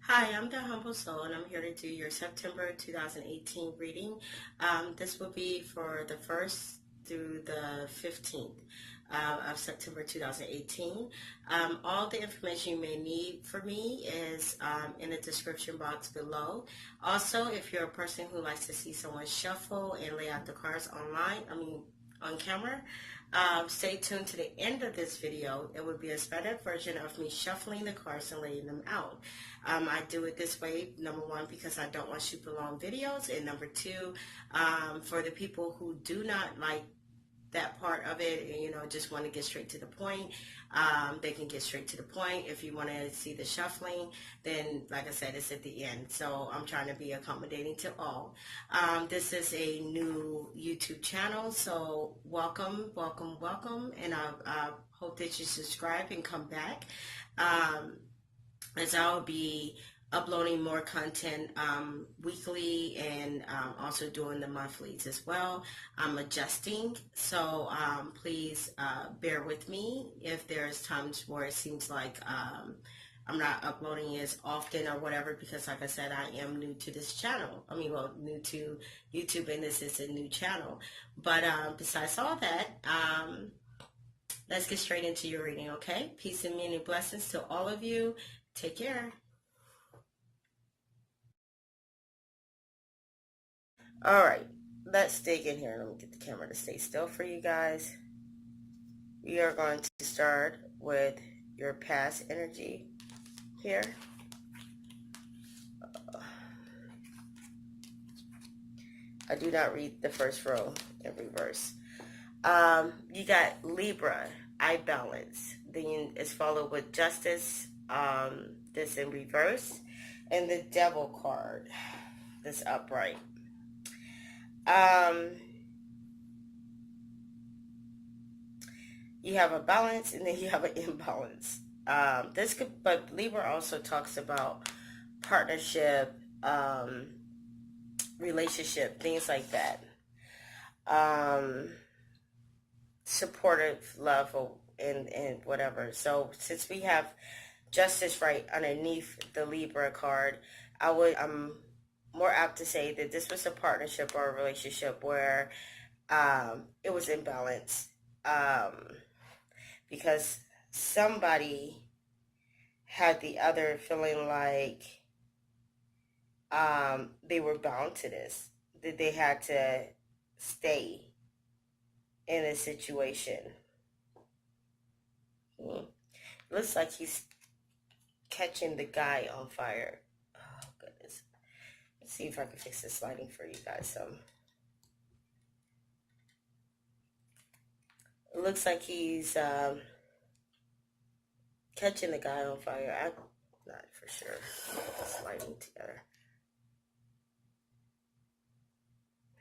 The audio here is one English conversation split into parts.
Hi, I'm the Humble Soul, and I'm here to do your September 2018 reading. This will be for the 1st through the 15th of September 2018. All the information you may need for me is in the description box below. Also, if you're a person who likes to see someone shuffle and lay out the cards on camera, stay tuned to the end of this video. It will be a sped up version of me shuffling the cards and laying them out. I do it this way, number one, because I don't want super long videos, and number two, for the people who do not like that part of it and just want to get straight to the point, they can get straight to the point. If you want to see the shuffling, then like I said, it's at the end, so I'm trying to be accommodating to all. This is a new YouTube channel, so welcome, welcome, welcome, and I hope that you subscribe and come back, as I'll be uploading more content weekly, and also doing the monthlies as well. I'm adjusting, so please bear with me if there's times where it seems like I'm not uploading as often or whatever, because like I said, I am new to this channel. New to YouTube, and this is a new channel. But besides all that, let's get straight into your reading, okay? Peace and many blessings to all of you. Take care. All right, let's dig in here. Let me get the camera to stay still for you guys. We are going to start with your past energy here. I do not read the first row in reverse. You got Libra, I balance. Then it's followed with Justice, this in reverse, and the Devil card, this upright. You have a balance, and then you have an imbalance. But Libra also talks about partnership, relationship, things like that. Supportive love, and whatever. So since we have Justice right underneath the Libra card, I'm more apt to say that this was a partnership or a relationship where it was imbalanced, because somebody had the other feeling like they were bound to this, that they had to stay in a situation. Looks like he's catching the guy on fire. Oh, goodness. Let's see if I can fix this lighting for you guys. It looks like he's catching the guy on fire. I'm not for sure. Put this lighting together.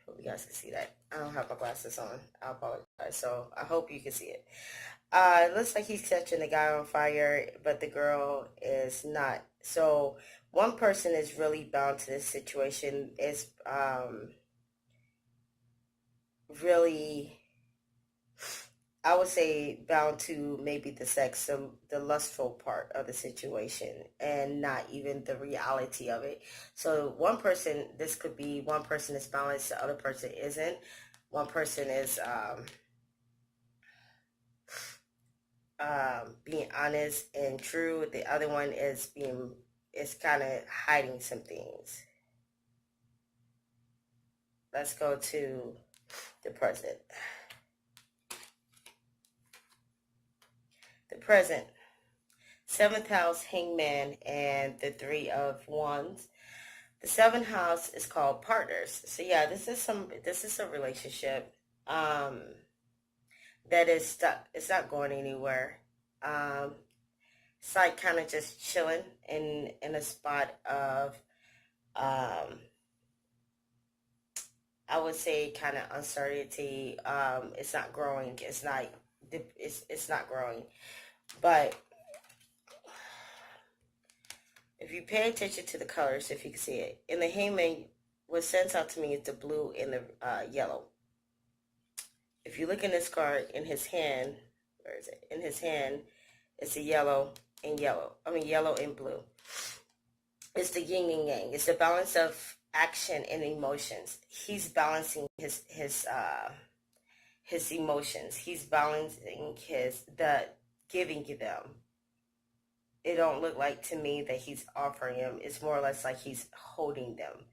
Hope you guys can see that. I don't have my glasses on. I apologize. So I hope you can see it. It looks like he's catching the guy on fire, but the girl is not. So one person is really bound to this situation. Is really, I would say, bound to maybe the sex, the lustful part of the situation, and not even the reality of it. So one person, this could be one person is balanced, the other person isn't. One person is being honest and true. The other one is kind of hiding some things. Let's go to the present. The present. 7th house, Hangman, and the 3 of Wands. The 7th house is called partners. So yeah, this is a relationship that is stuck. It's not going anywhere. It's like kind of just chilling in a spot of I would say kind of uncertainty. It's not growing. It's not growing. But if you pay attention to the colors, if you can see it, in the Hangman, what stands out to me is the blue and the yellow. If you look in this card, in his hand, where is it? In his hand, it's a yellow and yellow. Yellow and blue. It's the yin and yang. It's the balance of action and emotions. He's balancing his emotions. He's balancing the giving you them. It don't look like to me that he's offering them. It's more or less like he's holding them.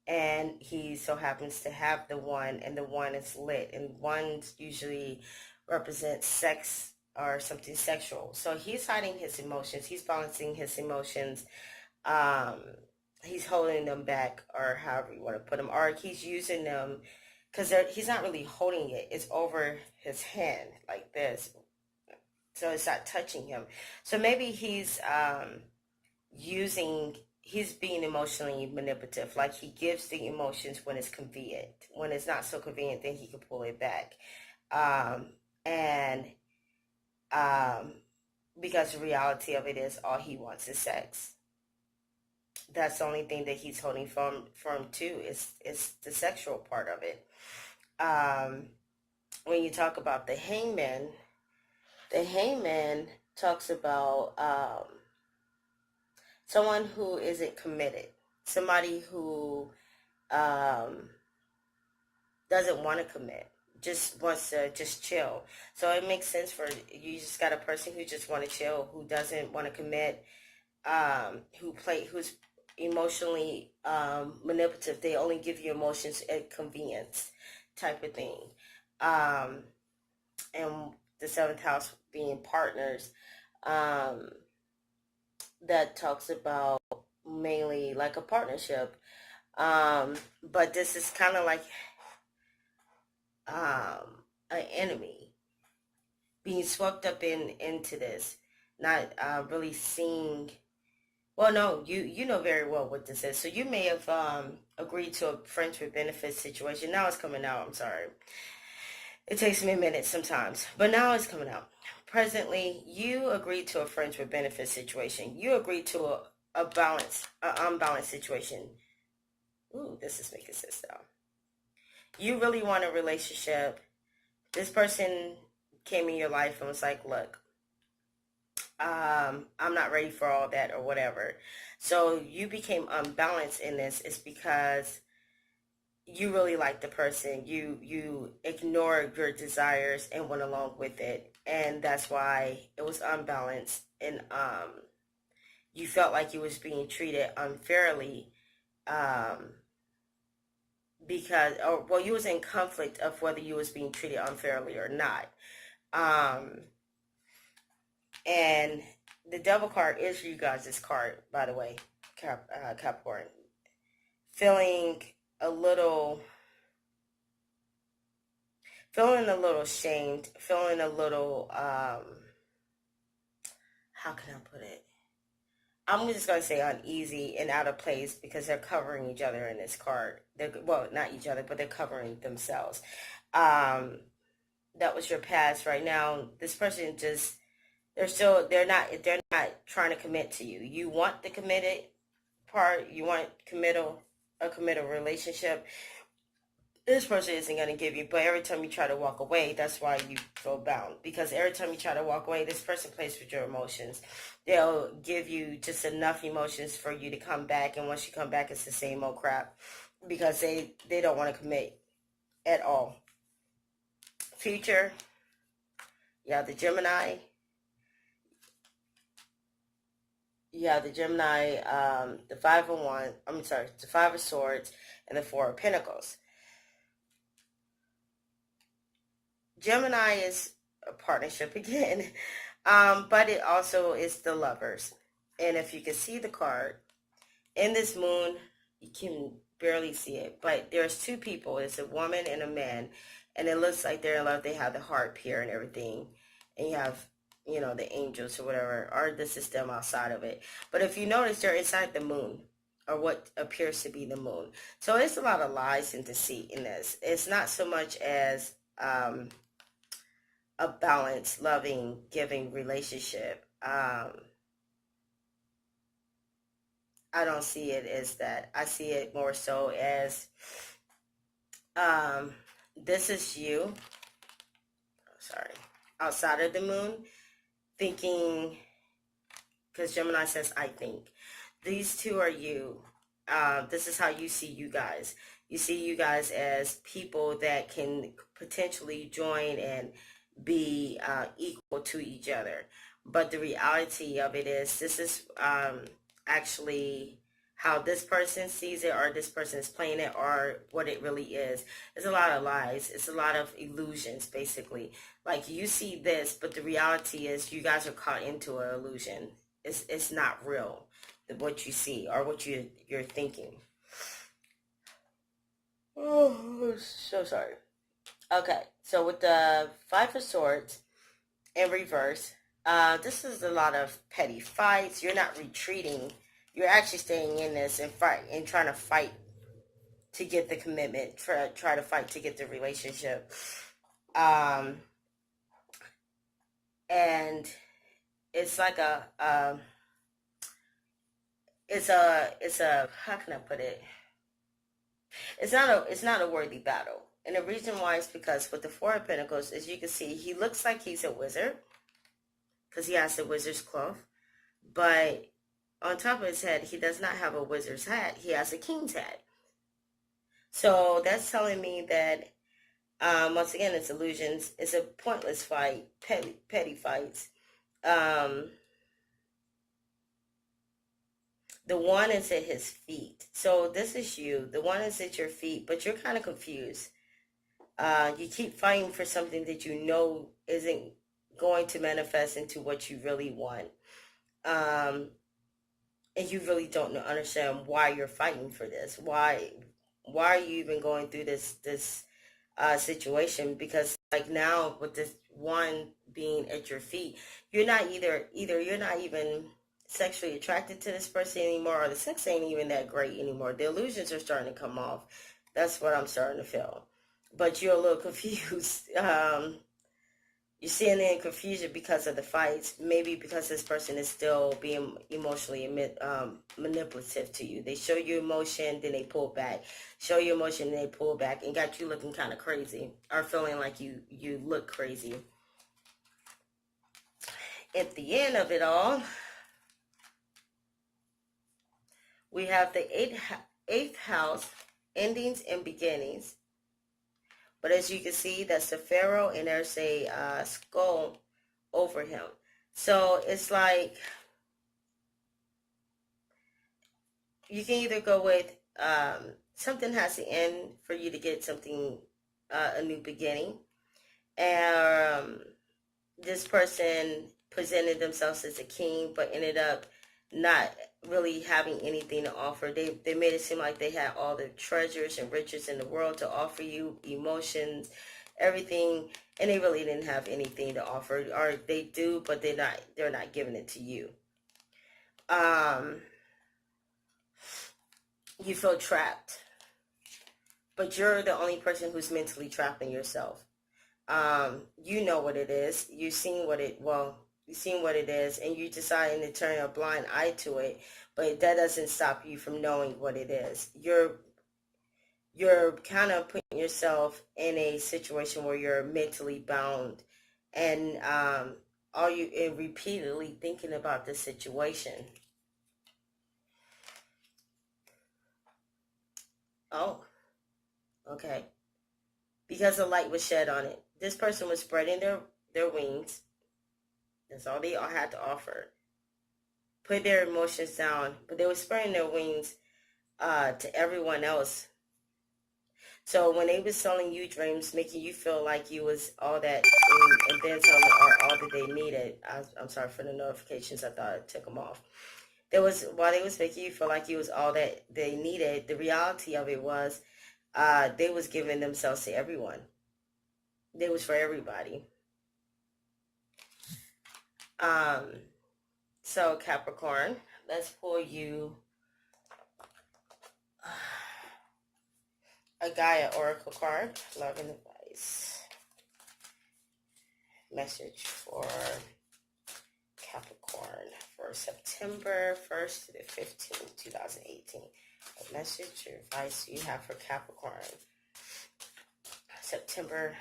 And he so happens to have the one, and the one is lit, and ones usually represent sex or something sexual. So he's hiding his emotions. He's balancing his emotions. Um, he's holding them back, or however you want to put them, or he's using them because he's not really holding it. It's over his hand like this, so it's not touching him. So maybe he's being emotionally manipulative. Like he gives the emotions when it's convenient. When it's not so convenient, then he can pull it back. And because the reality of it is all he wants is sex. That's the only thing that he's holding firm to is the sexual part of it. When you talk about the hangman talks about someone who isn't committed, somebody who doesn't want to commit, just wants to just chill. So it makes sense for you. Just got a person who just want to chill, who doesn't want to commit, who's emotionally manipulative. They only give you emotions at convenience, type of thing. And the seventh house being partners, that talks about mainly like a partnership. But this is kind of like an enemy being swept up into this, not really seeing. Well, no, you know very well what this is. So you may have agreed to a friends with benefits situation. Now it's coming out. I'm sorry. It takes me a minute sometimes, but now it's coming out. Presently, you agreed to a friends with benefits situation. You agreed to an unbalanced situation. Ooh, this is making sense though. You really want a relationship. This person came in your life and was like, look, I'm not ready for all that or whatever. So you became unbalanced in this. It's because you really like the person. You ignored your desires and went along with it. And that's why it was unbalanced. And you felt like you was being treated unfairly, because, or well, you was in conflict of whether you was being treated unfairly or not. And the devil card is you guys' card, by the way, Capricorn. Feeling a little shamed, feeling a little, how can I put it? I'm just going to say uneasy and out of place because they're covering each other in this card. Well, not each other, but they're covering themselves. That was your past. Right now, this person just, they're not trying to commit to you. You want the committed part. You want a committal relationship. This person isn't going to give you, but every time you try to walk away, that's why you feel bound. Because every time you try to walk away, this person plays with your emotions. They'll give you just enough emotions for you to come back, and once you come back, it's the same old crap. Because they don't want to commit at all. Future, yeah, the Gemini. Yeah, the Gemini, the the Five of Swords, and the Four of Pentacles. Gemini is a partnership again, but it also is the lovers. And if you can see the card in this moon, you can barely see it, but there's two people. It's a woman and a man, and it looks like they're in love. They have the heart here and everything, and you have, the angels or whatever, or the system outside of it. But if you notice, they're inside the moon, or what appears to be the moon. So it's a lot of lies and deceit in this. It's not so much as a balanced, loving, giving relationship. I don't see it as that. I see it more so as this is you, outside of the moon, thinking because Gemini says, I think. These two are you. This is how you see you guys. You see you guys as people that can potentially join and be equal to each other. But the reality of it is, this is actually how this person sees it, or this person is playing it, or what it really is. It's a lot of lies. It's a lot of illusions, basically. Like, you see this, but the reality is you guys are caught into an illusion. It's not real, what you see or what you're thinking. Oh, so sorry. Okay, so with the Five of Swords in reverse, this is a lot of petty fights. You're not retreating. You're actually staying in this and fight and trying to fight to get the commitment. Try to fight to get the relationship. And it's like it's a how can I put it? It's not a worthy battle. And the reason why is because with the Four of Pentacles, as you can see, he looks like he's a wizard because he has the wizard's cloth. But on top of his head, he does not have a wizard's hat. He has a king's hat. So that's telling me that, once again, it's illusions. It's a pointless fight, petty fights. The one is at his feet. So this is you. The one is at your feet, but you're kind of confused. You keep fighting for something that you know isn't going to manifest into what you really want. And you really don't understand why you're fighting for this. Why are you even going through this situation? Because like now with this one being at your feet, you're not either you're not even sexually attracted to this person anymore, or the sex ain't even that great anymore. The illusions are starting to come off. That's what I'm starting to feel. But you're a little confused. You're seeing it in confusion because of the fights. Maybe because this person is still being emotionally manipulative to you. They show you emotion, then they pull back. Show you emotion, then they pull back, and got you looking kind of crazy, or feeling like you look crazy. At the end of it all, we have the eighth house, endings and beginnings. But as you can see, that's the Pharaoh, and there's a skull over him. So it's like you can either go with something has to end for you to get something, a new beginning. And this person presented themselves as a king, but ended up not really having anything to offer. They made it seem like they had all the treasures and riches in the world to offer you, emotions, everything, and they really didn't have anything to offer. Or they do, but they're not giving it to you. You feel trapped, but you're the only person who's mentally trapping yourself. You know what it is. You've seen what it is, and you deciding to turn a blind eye to it, but that doesn't stop you from knowing what it is. You're kind of putting yourself in a situation where you're mentally bound, and repeatedly thinking about this situation. Oh, okay. Because the light was shed on it. This person was spreading their wings. That's all they all had to offer. Put their emotions down, but they were spreading their wings to everyone else. So when they was selling you dreams, making you feel like you was all that, and then some are all that they needed. I'm sorry for the notifications. I thought I took them off. While they was making you feel like you was all that they needed, the reality of it was they was giving themselves to everyone. They was for everybody. So Capricorn, let's pull you a Gaia Oracle card. Love and advice. Message for Capricorn for September 1st to the 15th, 2018. What message or advice do you have for Capricorn? September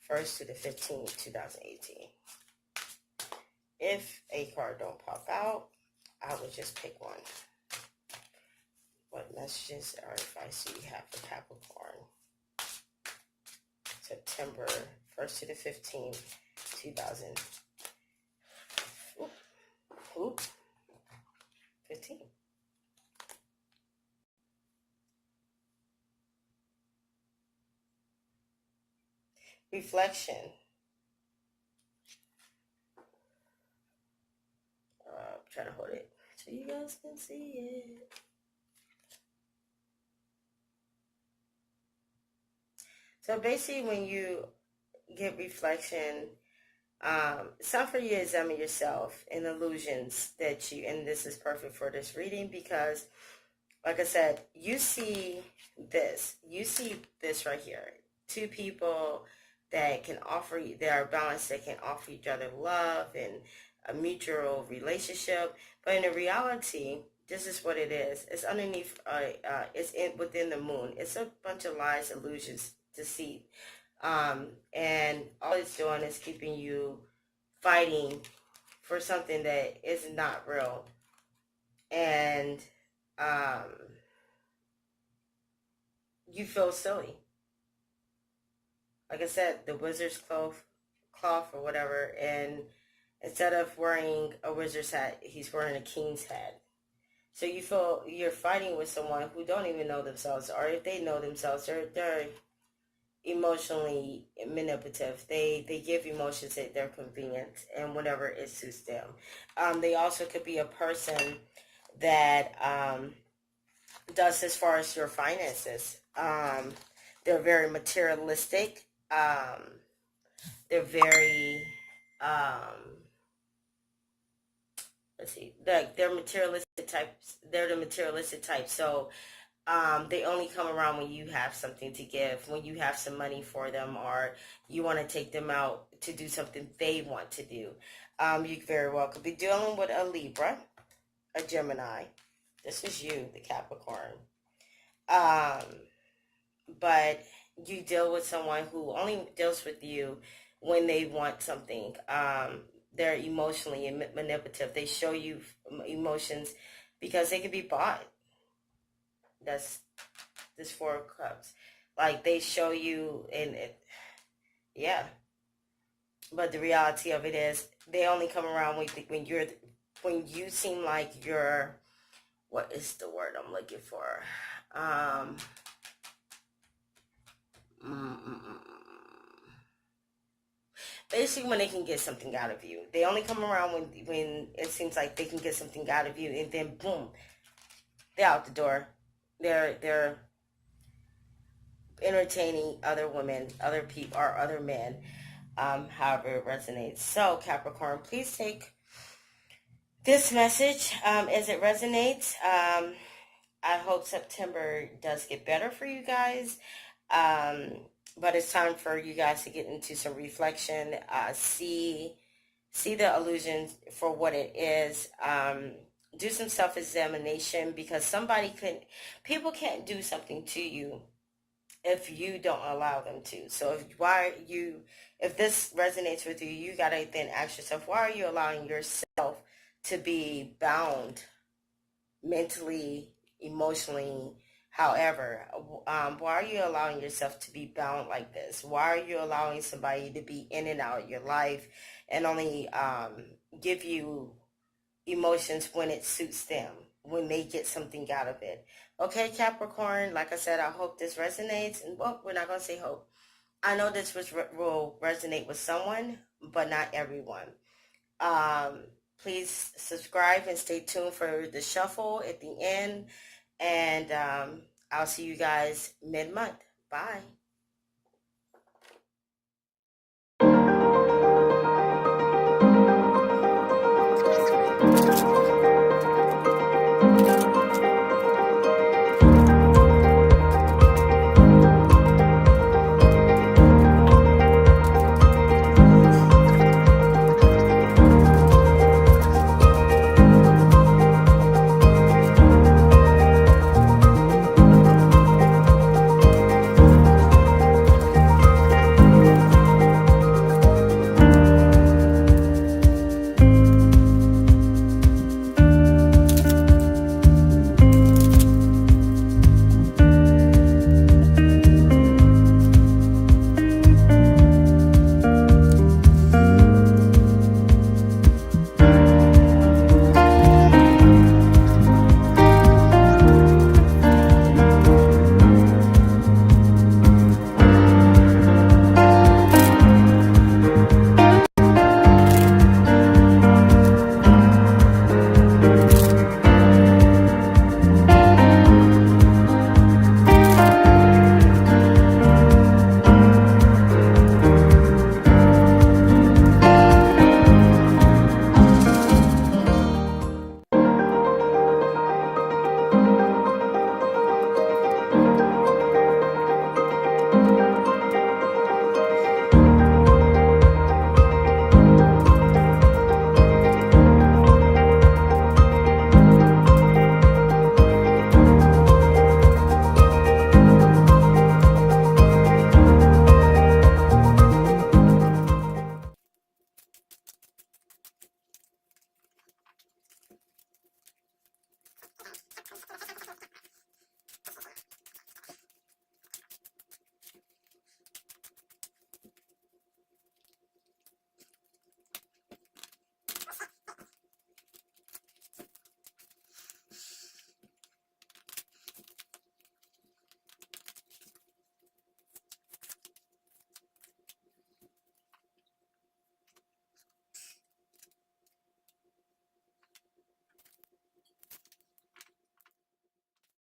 1st to the 15th, 2018. if a card don't pop out, I would just pick one. What messages or advice do you have for Capricorn? September 1st to the 15th, 15. Reflection. I'm trying to hold it so you guys can see it. So basically, when you get reflection, it's time for you to examine yourself and illusions that you, and this is perfect for this reading because, like I said, you see this right here. Two people that can offer you, they are balanced, they can offer each other love and a mutual relationship. But in reality, this is what it is. It's underneath, within the moon. It's a bunch of lies, illusions, deceit. And all it's doing is keeping you fighting for something that is not real. And you feel silly. Like I said, the wizard's cloth or whatever, and instead of wearing a wizard's hat, he's wearing a king's hat. So you feel you're fighting with someone who don't even know themselves, or if they know themselves, they're emotionally manipulative. They give emotions at their convenience and whenever it suits them. They also could be a person that does as far as your finances. They're very materialistic. They're very let's see, they're materialistic types. They're the materialistic type. So they only come around when you have something to give, when you have some money for them, or you want to take them out to do something they want to do. You very well could be dealing with a Libra, a Gemini. This is you, the Capricorn. But you deal with someone who only deals with you when they want something. They're emotionally manipulative. They show you emotions because they can be bought. That's this Four of Cups. Like they show you, and yeah. But the reality of it is, they only come around when you seem like you're. What is the word I'm looking for? Basically, when they can get something out of you, they only come around when it seems like they can get something out of you, and then boom, they're out the door. They're entertaining other women, other people, or other men, however it resonates. So, Capricorn, please take this message as it resonates. I hope September does get better for you guys. But it's time for you guys to get into some reflection. See the illusion for what it is. Do some self-examination because people can't do something to you if you don't allow them to. So if this resonates with you, you gotta then ask yourself, why are you allowing yourself to be bound mentally, emotionally, however? Why are you allowing yourself to be bound like this? Why are you allowing somebody to be in and out of your life and only give you emotions when it suits them, when they get something out of it? Okay, Capricorn, like I said, I hope this resonates. And well, we're not going to say hope. I know this will resonate with someone, but not everyone. Please subscribe and stay tuned for the shuffle at the end. And I'll see you guys mid-month. Bye.